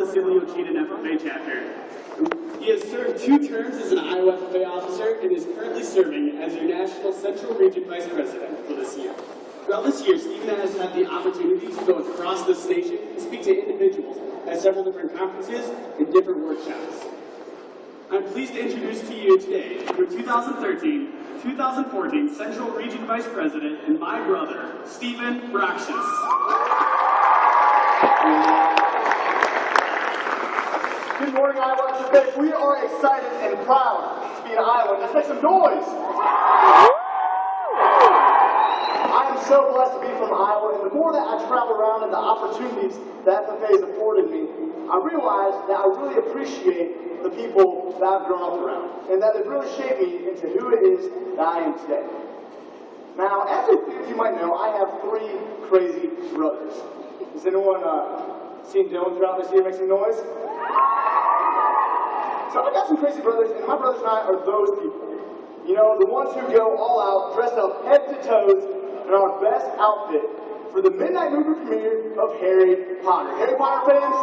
Basilio Cheatham FFA chapter. He has served 2 terms as an Iowa FFA officer and is currently serving as your National Central Region Vice President for this year. Throughout this year, Stephen has had the opportunity to go across this nation and speak to individuals at several different conferences and different workshops. I'm pleased to introduce to you today your 2013-2014 Central Region Vice President and my brother, Stephen Roxas. Good morning, Iowa FFA. We are excited and proud to be in Iowa. Let's make some noise. I am so blessed to be from Iowa, and the more that I travel around and the opportunities that FFA has afforded me, I realize that I really appreciate the people that I've grown up around, and that they've really shaped me into who it is that I am today. Now, as you might know, I have 3 crazy brothers. Has anyone seen Dylan throughout this year make some noise? So I've got some crazy brothers, and my brothers and I are those people. You know, the ones who go all out, dressed up head to toes in our best outfit for the midnight movie premiere of Harry Potter. Harry Potter fans?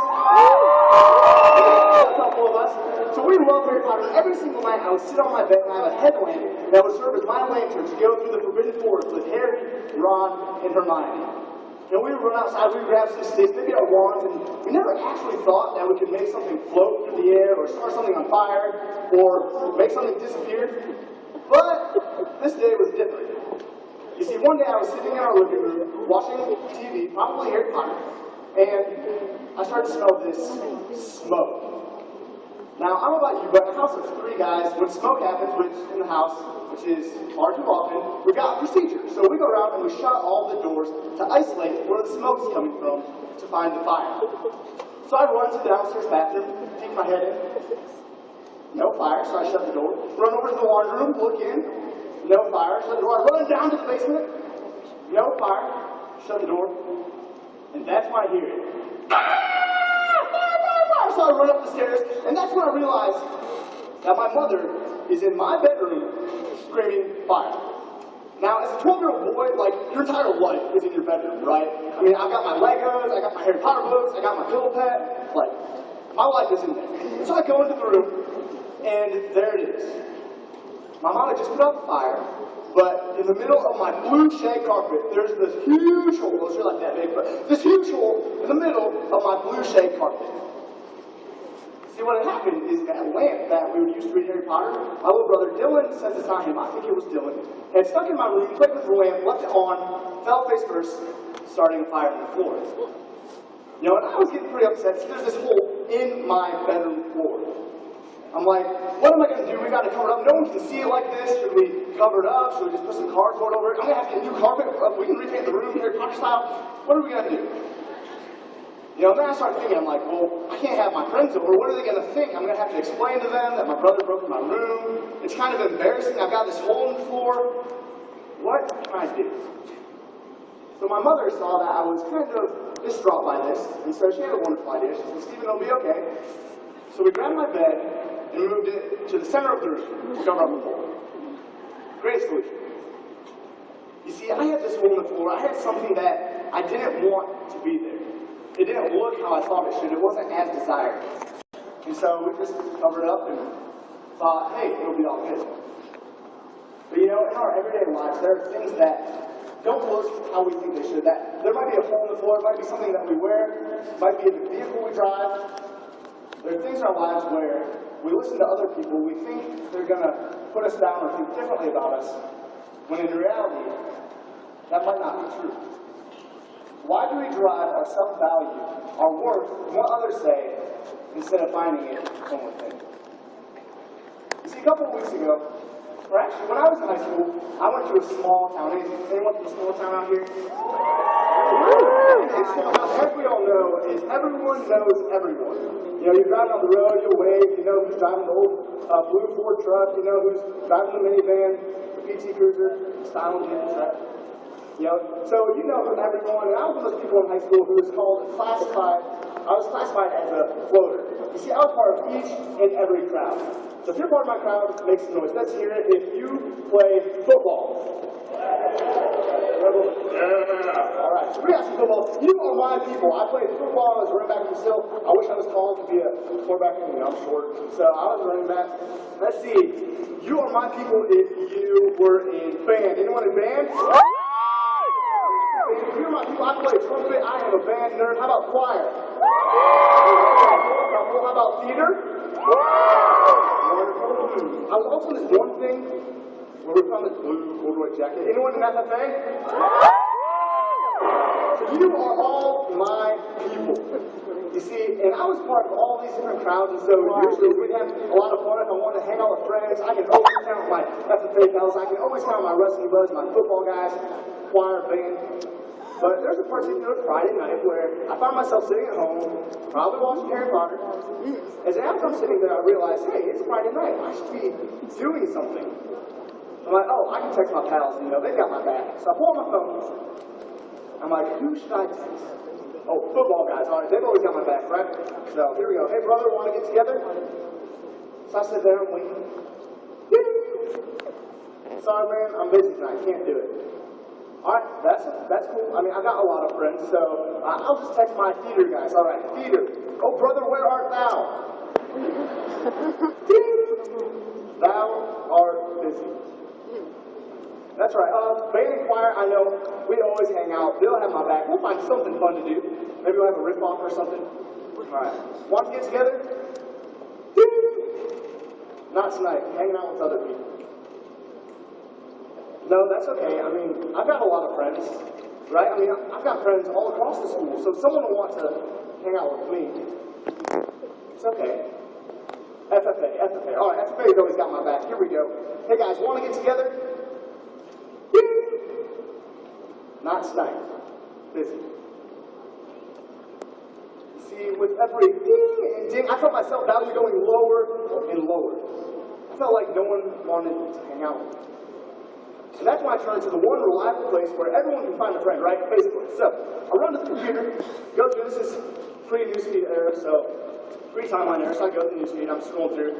That's a couple of us. So we love Harry Potter. Every single night I would sit on my bed and I have a headlamp that would serve as my lantern to go through the Forbidden Forest with Harry, Ron, and Hermione. You know, we would run outside, we'd grab some sticks, maybe our wands, and we never actually thought that we could make something float through the air, or start something on fire, or make something disappear. But this day was different. You see, one day I was sitting in our living room, watching TV, probably Harry Potter, and I started to smell this smoke. Now, I don't know about you, but in a house of 3 guys, when smoke happens, which in the house, which is far too often, we've got procedures. So we go around and we shut all the doors to isolate where the smoke is coming from to find the fire. So I run to the downstairs bathroom, peek my head in, no fire, so I shut the door. Run over to the laundry room, look in, no fire, shut the door. I run down to the basement, no fire, shut the door, and that's when I hear it. So I run up the stairs, and that's when I realized that my mother is in my bedroom screaming fire. Now, as a 12-year-old boy, like, your entire life is in your bedroom, right? I mean, I've got my Legos, I got my Harry Potter books, I got my pillow pet, like, my life is in there. And so I go into the room, and there it is. My mom had just put out the fire, but in the middle of my blue shag carpet, there's this huge hole, it's really like that big, but this huge hole in the middle of my blue shag carpet. See, what had happened is that lamp that we would use to read Harry Potter, my little brother Dylan, since it's not him, I think it was Dylan, had stuck in my room, played with the lamp, left it on, fell face first, starting a fire on the floor. You know, and I was getting pretty upset. See, there's this hole in my bedroom floor. I'm like, what am I going to do? We got to cover it up. No one can see it like this. Should we cover it up? Should we just put some cardboard over it? I'm going to have to get a new carpet. We can repaint the room Harry Potter style. What are we going to do? You know, then I started thinking, I'm like, well, I can't have my friends over. What are they going to think? I'm going to have to explain to them that my brother broke my room. It's kind of embarrassing. I've got this hole in the floor. What can I do? So my mother saw that I was kind of distraught by this, and so she had a wonderful idea. She said, Stephen, it'll be okay. So we grabbed my bed and moved it to the center of the room to cover up the hole. Great solution. You see, I had this hole in the floor. I had something that I didn't want to be there. It didn't look how I thought it should. It wasn't as desired. And so we just covered it up and thought, hey, it'll be all good. But you know, in our everyday lives, there are things that don't look how we think they should. That there might be a hole in the floor, it might be something that we wear, it might be a vehicle we drive. There are things in our lives where we listen to other people, we think they're going to put us down or think differently about us, when in reality, that might not be true. Why do we derive our self-value, our worth, from what others say, instead of finding it from within? You see, a couple of weeks ago, or actually, when I was in high school, I went to a small town. Anyone from a small town out here? In small towns, like we all know, is everyone knows everyone. You know, you're driving on the road, you'll wave, you know who's driving the old blue Ford truck, you know who's driving the minivan, the PT Cruiser, the Style and Jam truck. You know, so you know from everyone, and I was one of those people in high school who was classified as a floater. You see, I was part of each and every crowd. So if you're part of my crowd, make some noise. Let's hear it if you play football. Yeah. All right, so we got some football. You are my people. I played football as a running back from Still. I wish I was taller. tall to be a quarterback, and I'm short, so I was running back. Let's see. You are my people if you were in band. Anyone in band? You're my people. I play trumpet. I am a band nerd. How about choir? How about theater? Wonderful. I was also in this one thing where we found this blue corduroy jacket. Anyone in FFA? So you are all my people. You see, and I was part of all these different crowds, and so usually we'd have a lot of fun. If I wanted to hang out with friends, I can always count my FFA pals. I can always count my wrestling buddies, my football guys, choir, band. But there's a particular Friday night where I found myself sitting at home, probably watching Harry Potter. As after I'm sitting there, I realized, hey, it's Friday night. I should be doing something. I'm like, oh, I can text my pals, they've got my back. So I pull out my phone. I'm like, who should I text? Oh, football guys, all right, they've always got my back, right? So here we go. Hey, brother, want to get together? So I sit there and waiting. Sorry, man, I'm busy tonight. Can't do it. All right, that's cool. I mean, I got a lot of friends, so I'll just text my theater guys. All right, theater. Oh, brother, where art thou? Thou art busy. That's right. Band and choir, I know, we always hang out. They'll have my back. We'll find something fun to do. Maybe we'll have a rip-off or something. All right. Want to get together? Not tonight. Hanging out with other people. No, that's okay. I mean, I've got a lot of friends, right? I mean, I've got friends all across the school, so if someone will want to hang out with me, it's okay. FFA. All right, FFA's always got my back. Here we go. Hey, guys, want to get together? Not tonight. Busy. See, with every ding and ding, I felt myself value going lower and lower. I felt like no one wanted to hang out with me. And that's when I turned to the one reliable place where everyone can find a friend, right? Facebook. So, I run to the computer, go through, this is pre-newsfeed era, so pre-timeline era, so I go to the newsfeed, I'm scrolling through,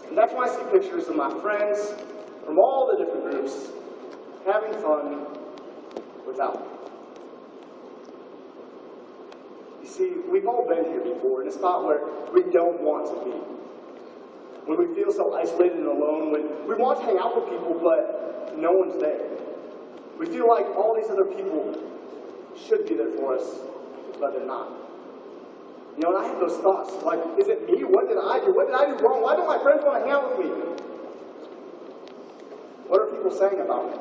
and that's when I see pictures of my friends from all the different groups having fun without me. You see, we've all been here before, in a spot where we don't want to be. When we feel so isolated and alone, when we want to hang out with people, but no one's there. We feel like all these other people should be there for us, but they're not. And I have those thoughts, like, is it me? What did I do? What did I do wrong? Why don't my friends want to hang out with me? What are people saying about me?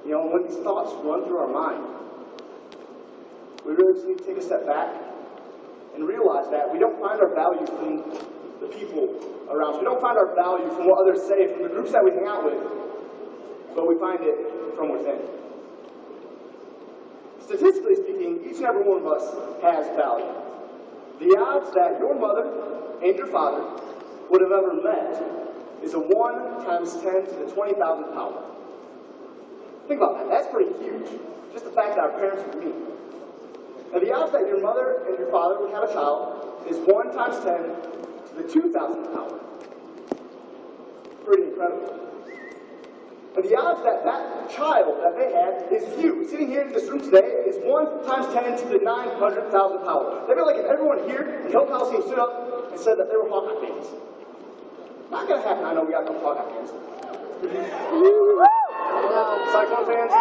When these thoughts run through our mind, we really just need to take a step back and realize that we don't find our value from the people around us. We don't find our value from what others say, from the groups that we hang out with, but we find it from within. Statistically speaking, each and every one of us has value. The odds that your mother and your father would have ever met is a 1 times 10 to the 20,000 power. Think about that. That's pretty huge. Just the fact that our parents would meet. And the odds that your mother and your father would have a child is 1 times 10 to the 2,000 power. Pretty incredible. And the odds that that child that they had is you, sitting here in this room today, is 1 times 10 to the 900,000 power. They'd be like if everyone here in Hill Coliseum stood up and said that they were Hawkeye fans. Not gonna happen. I know we got no Hawkeye fans. Cyclone fans?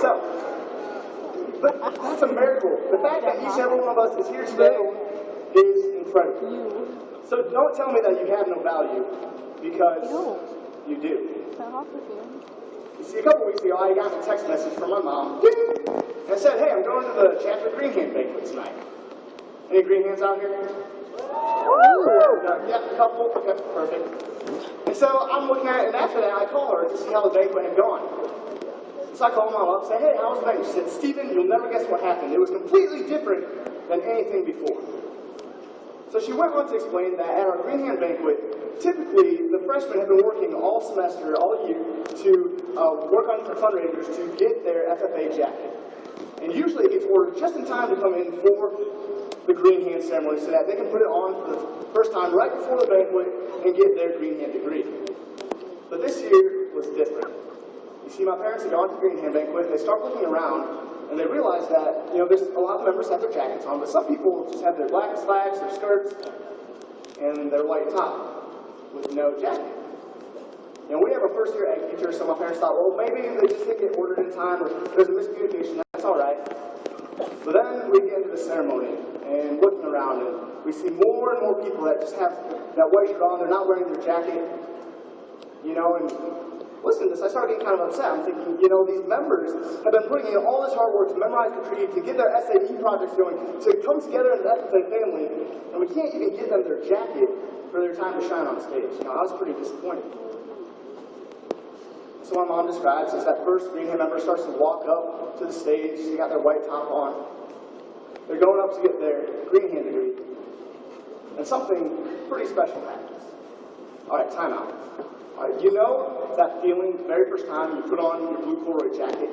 So, but that's a miracle. The fact that each and every one of us is here today is incredible. So don't tell me that you have no value, because you do. You see, a couple weeks ago, I got a text message from my mom, and it said, hey, I'm going to the chapter Green Hand banquet tonight. Any Green Hands out here? Yeah, a couple. Okay, perfect. And so I'm looking at it, and after that, I call her to see how the banquet had gone. So I called Mom up and said, hey, how was the banquet? She said, Stephen, you'll never guess what happened. It was completely different than anything before. So she went on to explain that at our Green Hand banquet, typically the freshmen have been working all semester, all year, to work on fundraisers to get their FFA jacket. And usually it gets ordered just in time to come in for the Green Hand ceremony so that they can put it on for the first time right before the banquet and get their Green Hand degree. But this year was different. You see, my parents had gone to the Green Hand banquet, and they start looking around, And they realized that, there's a lot of members have their jackets on, but some people just have their black slacks, their skirts, and their white top with no jacket. We have a first-year ag teacher, so my parents thought, well, maybe they just didn't get ordered in time, or there's a miscommunication, that's all right. But then we get into the ceremony, and looking around, and we see more and more people that just have that white shirt on, they're not wearing their jacket, and listen to this, I started getting kind of upset. I'm thinking, these members have been putting in all this hard work to memorize the creed, to get their SAT projects going, to come together as an FFA family, and we can't even give them their jacket for their time to shine on stage. I was pretty disappointed. So my mom describes as that first Green Hand member starts to walk up to the stage, they got their white top on. They're going up to get their Green Hand degree, and something pretty special happens. All right, time out. All right, that feeling the very first time you put on your blue corduroy jacket,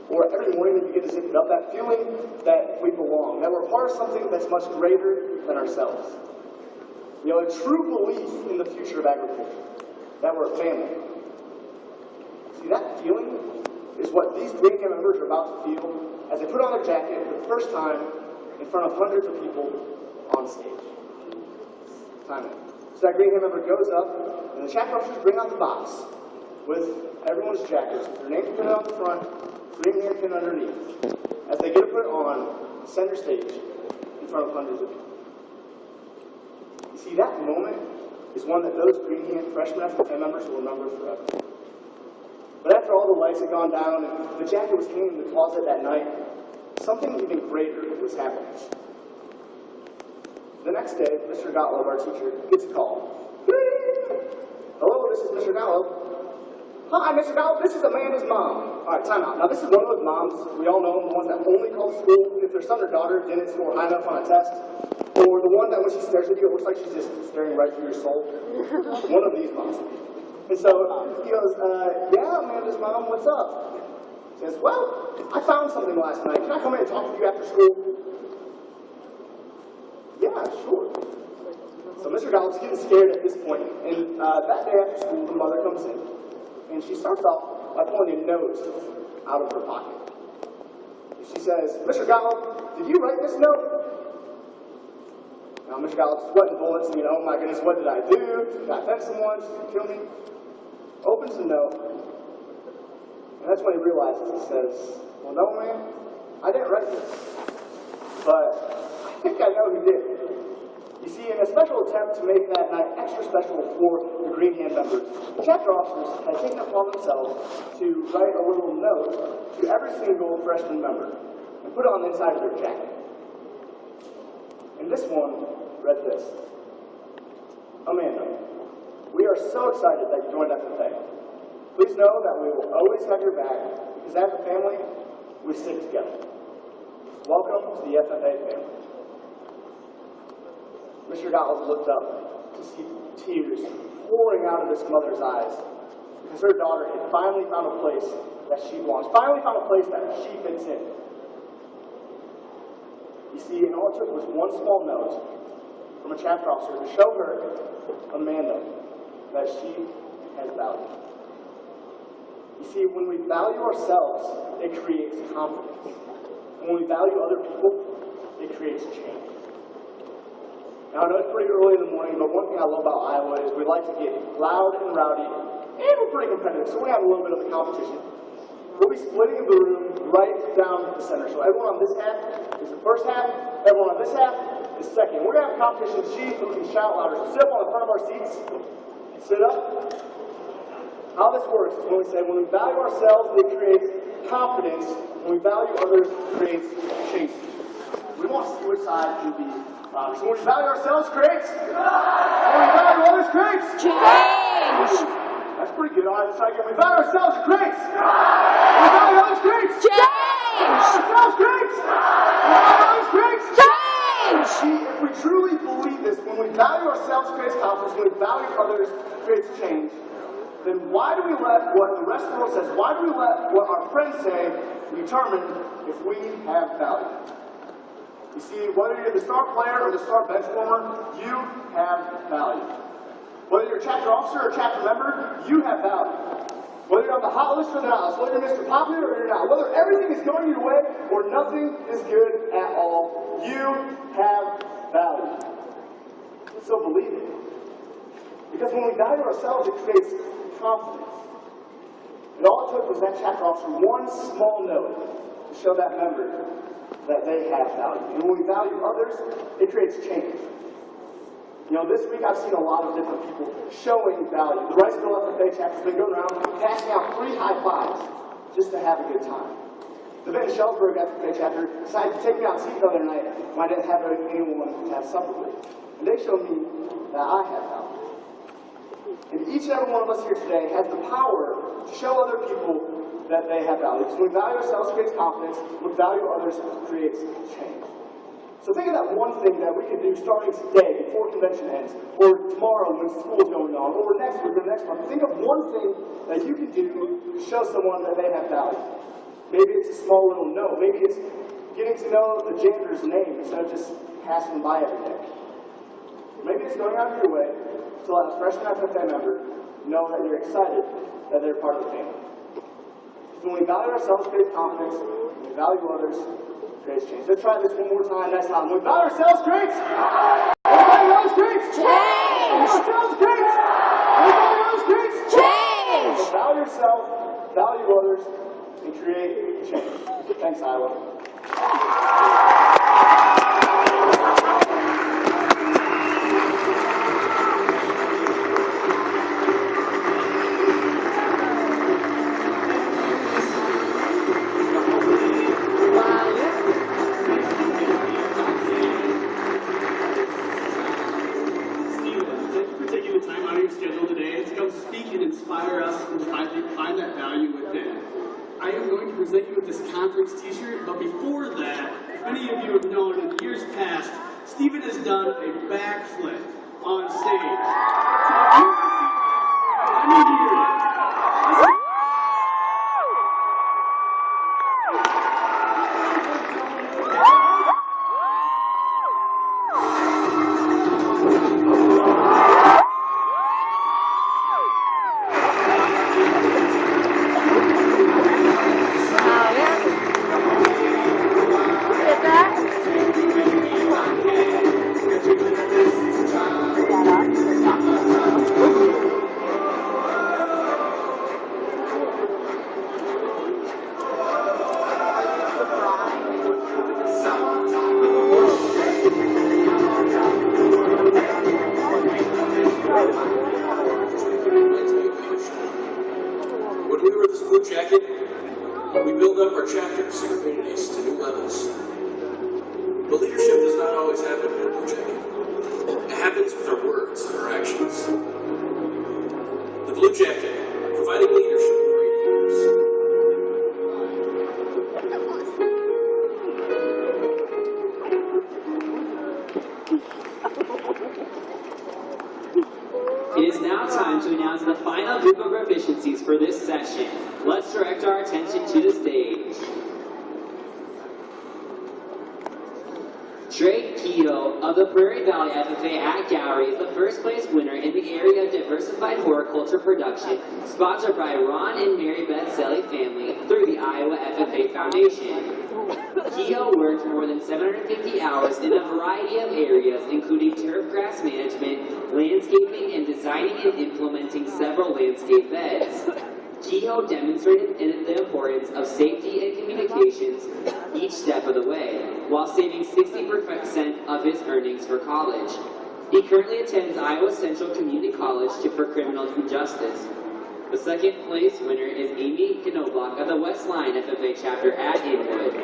or every morning that you get to zip it up, that feeling that we belong, that we're part of something that's much greater than ourselves. A true belief in the future of agriculture, that we're a family. See, that feeling is what these Green Hand members are about to feel as they put on their jacket for the first time in front of hundreds of people on stage. Time it. So that Green Hand member goes up, and the chapter officers bring out the box with everyone's jackets, their names put on the front, Green Hand pin underneath, as they get to put it on center stage in front of hundreds of people. You see, that moment is one that those Green Hand freshman FFA members will remember forever. But after all the lights had gone down and the jacket was hanging in the closet that night, something even greater was happening. The next day, Mr. Gottlob, our teacher, gets a call. Hello, this is Mr. Gottlob. Hi, Mr. Gottlob, this is Amanda's mom. All right, time out. Now, this is one of those moms, we all know them, the ones that only call school if their son or daughter didn't score high enough on a test, or the one that when she stares at you, it looks like she's just staring right through your soul. One of these moms. And so he goes, yeah, Amanda's mom, what's up? He says, well, I found something last night. Can I come in and talk to you after school? Yeah, sure. So Mr. Gottlieb's getting scared at this point. And that day after school, the mother comes in. And she starts off by pulling a note out of her pocket. She says, Mr. Gottlieb, did you write this note? Now, Mr. Gottlieb's sweating bullets, and oh my goodness, what did I do? Did I offend someone? Did you kill me? Opens the note, and that's when he realizes, he says, well, no, man, I didn't write this, but I think I know who did. You see, in a special attempt to make that night extra special for the Green Hand members, the chapter officers had taken it upon themselves to write a little note to every single freshman member and put it on the inside of their jacket. And this one read this: Amanda, we are so excited that you joined FFA. Please know that we will always have your back, because as a family, we stick together. Welcome to the FFA family. Mr. Gottlieb looked up to see tears pouring out of his mother's eyes, because her daughter had finally found a place that she belongs, finally found a place that she fits in. You see, and all it took was one small note from a chapter officer to show her, Amanda, that she has value. You see, when we value ourselves, it creates confidence. When we value other people, it creates change. Now, I know it's pretty early in the morning, but one thing I love about Iowa is we like to get loud and rowdy, and we're pretty competitive, so we have a little bit of a competition. We'll be splitting the room right down the center. So everyone on this half is the first half, everyone on this half is second. We're going to have a competition to see who can shout louder. So sit up on the front of our seats. Sit up. How this works is when we say, when we value ourselves, it creates confidence. When we value others, it creates change. We want to see which side can be louder. So when we value ourselves, creates. When we value others, creates. Change. That's pretty good. All right, let's try again. We value ourselves, creates. When we value others, creates. Change. We value ourselves, creates. When we value others, creates. Change. See, if we truly believe this, when we value ourselves, creates confidence. When we value others, creates change. Then why do we let what the rest of the world says, why do we let what our friends say determine if we have value? You see, whether you're the star player or the star bench warmer, you have value. Whether you're a chapter officer or a chapter member, you have value. Whether you're on the hot list or the not list, whether you're Mr. Popular or you're not, whether everything is going your way or nothing is good at all, you have value. So believe it. Because when we value ourselves, it creates confidence. And all it took was that chapter officer one small note to show that member that they have value. And when we value others, it creates change. You know, this week I've seen a lot of different people showing value. The Riceville FFA chapter's been going around passing out free high fives just to have a good time. The Benton Shelburne FFA chapter decided to take me out to eat the other night when I didn't have anyone to have supper with. And they showed me that I have value. And each and every one of us here today has the power to show other people that they have value. Because when we value ourselves, it creates confidence. When we value others, it creates change. So think of that one thing that we can do starting today before convention ends, or tomorrow when school's going on, or next week or next month. Think of one thing that you can do to show someone that they have value. Maybe it's a small little note. Maybe it's getting to know the janitor's name instead of just passing them by every day. Maybe it's going out of your way to let a freshman FFA member know that you're excited that they're part of the family. So when we value ourselves, it creates confidence. When we value others, creates change. Let's try this one more time. Next time. When we value ourselves, creates. Everybody else creates. Change. Ourselves creates. Everybody else creates. Change. So value yourself, value others, and create change. Thanks, Iowa. Inspire us and find that value within. I am going to present you with this conference t-shirt, but before that, if many of you have known in years past, Stephen has done a backflip on stage. So let me hear it. When we were this Blue Jacket, we built up our chapters and communities to new levels. But leadership does not always happen in a Blue Jacket. It happens with our words and our actions. The Blue Jacket, providing leadership for 80 years. It is now time to announce the final group of proficiencies for this session. Let's direct our attention to the stage. Drake Keogh of the Prairie Valley FFA Art Gallery is the first place winner in the area of diversified horticulture production, sponsored by Ron and Mary Beth Selly family through the Iowa FFA Foundation. Keogh worked more than 750 hours in a variety of areas, including turf grass management, landscaping, and designing and implementing several landscape beds. Keogh demonstrated the importance of safety and communications each step of the way, while saving 60% of his earnings for college. He currently attends Iowa Central Community College for criminal justice. The second place winner is Amy Knobloch of the West Line FFA chapter at Inwood.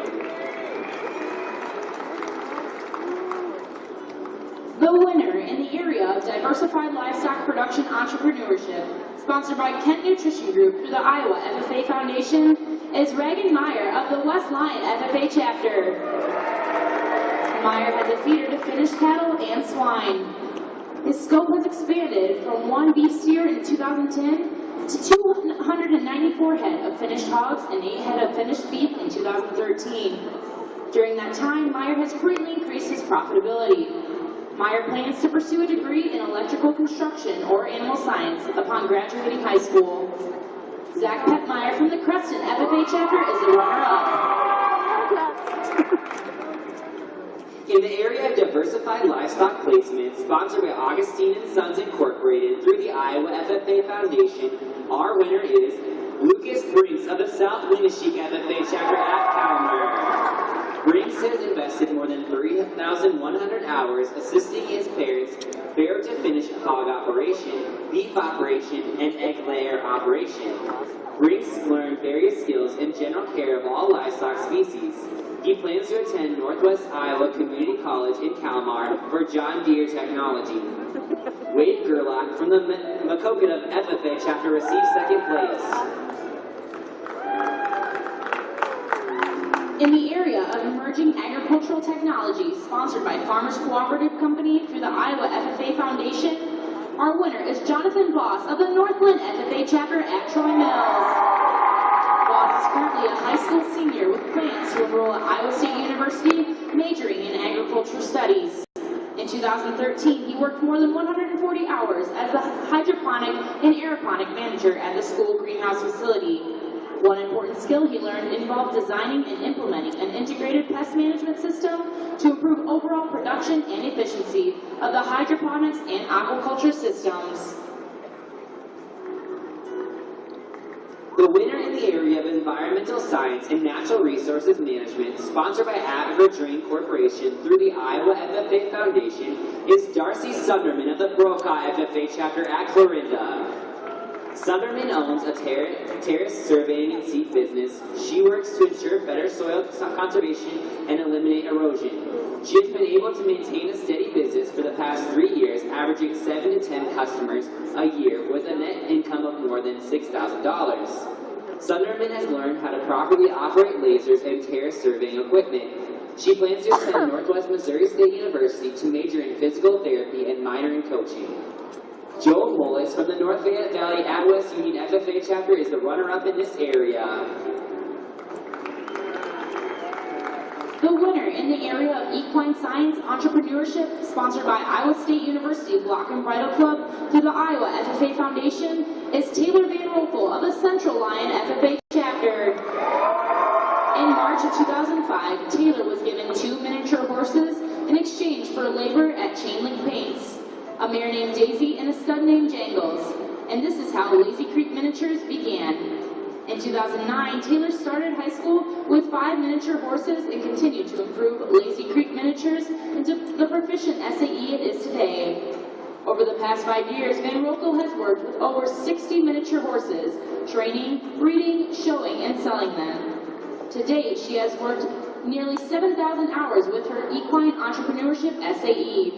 The winner in the area of diversified livestock production entrepreneurship, sponsored by Kent Nutrition Group through the Iowa FFA Foundation, is Reagan Meyer of the West Line FFA chapter. Meyer has a feeder to finished cattle and swine. His scope has expanded from 1 beef steer in 2010 to 294 head of finished hogs and 8 head of finished beef in 2013. During that time, Meyer has greatly increased his profitability. Meyer plans to pursue a degree in electrical construction or animal science upon graduating high school. Zach Petmeyer from the Creston FFA chapter is the runner-up. In the area of diversified livestock placement, sponsored by Augustine & Sons Incorporated through the Iowa FFA Foundation, our winner is Lucas Brinks of the South Winneshiek FFA chapter at Calmer. Brinks has invested more than 3,100 hours assisting his parents bear to finish hog operation, beef operation, and egg layer operation. Brinks learned various skills in general care of all livestock species. He plans to attend Northwest Iowa Community College in Kalmar for John Deere Technology. Wade Gerlach from the Maquoketa FFA chapter received second place. In the area of emerging agricultural technologies, sponsored by Farmers Cooperative Company through the Iowa FFA Foundation, our winner is Jonathan Voss of the Northland FFA chapter at Troy Mills. Voss is currently a high school senior with plans to enroll at Iowa State University, majoring in agriculture studies. In 2013, he worked more than 140 hours as the hydroponic and aeroponic manager at the school greenhouse facility. One important skill he learned involved designing and implementing an integrated pest management system to improve overall production and efficiency of the hydroponics and aquaculture systems. The winner in the area of environmental science and natural resources management, sponsored by AgriDrain Corporation through the Iowa FFA Foundation, is Darcy Sunderman of the Brokaw FFA chapter at Clarinda. Sunderman owns a terrace surveying and seed business. She works to ensure better soil conservation and eliminate erosion. She has been able to maintain a steady business for the past 3 years, averaging 7 to 10 customers a year with a net income of more than $6,000. Sunderman has learned how to properly operate lasers and terrace surveying equipment. She plans to attend Northwest Missouri State University to major in physical therapy and minor in coaching. Joel Mullis from the North Valley at West Union FFA chapter is the runner-up in this area. The winner in the area of equine science entrepreneurship, sponsored by Iowa State University Block and Bridle Club through the Iowa FFA Foundation, is Taylor Van Rokel of the Central Lion FFA chapter. In March of 2005, Taylor was given 2 miniature horses in exchange for labor at Chainlink Paints, a mare named Daisy and a stud named Jangles, and this is how Lazy Creek Miniatures began. In 2009, Taylor started high school with 5 miniature horses and continued to improve Lazy Creek Miniatures into the proficient SAE it is today. Over the past 5 years, Van Rokel has worked with over 60 miniature horses, training, breeding, showing, and selling them. To date, she has worked nearly 7,000 hours with her equine entrepreneurship SAE.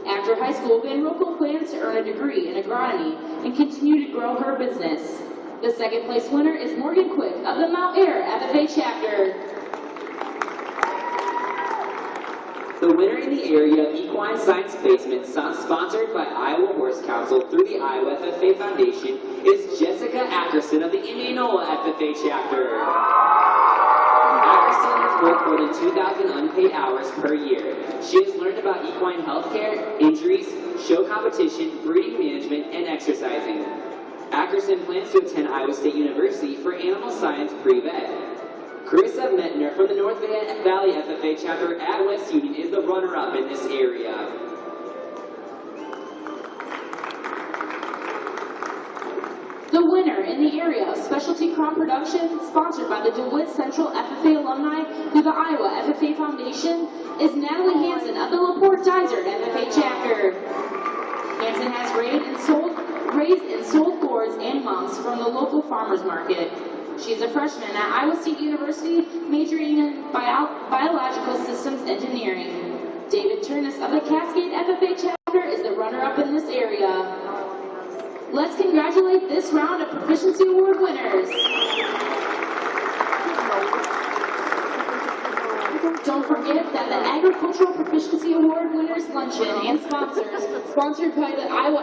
After high school, Van Rokel plans to earn a degree in agronomy and continue to grow her business. The second place winner is Morgan Quick of the Mount Air FFA chapter. The winner in the area of equine science placement, sponsored by Iowa Horse Council through the Iowa FFA Foundation, is Jessica Ackerson of the Indianola FFA chapter. Ackerson has worked more than 2,000 unpaid hours per year. She has learned about equine healthcare, injuries, show competition, breeding management, and exercising. Ackerson plans to attend Iowa State University for animal science pre-vet. Carissa Metner from the North Valley FFA chapter at West Union is the runner-up in this area. The winner in the area of specialty crop production, sponsored by the DeWitt Central FFA alumni through the Iowa FFA Foundation, is Natalie Hansen of the LaPorte Dysart FFA chapter. Hansen has raised and sold gourds and monks from the local farmers market. She is a freshman at Iowa State University, majoring in biological systems engineering. David Turnus of the Cascade FFA chapter is the runner-up in this area. Let's congratulate this round of Proficiency Award winners. Don't forget that the Agricultural Proficiency Award winners luncheon and sponsors, sponsored by the Iowa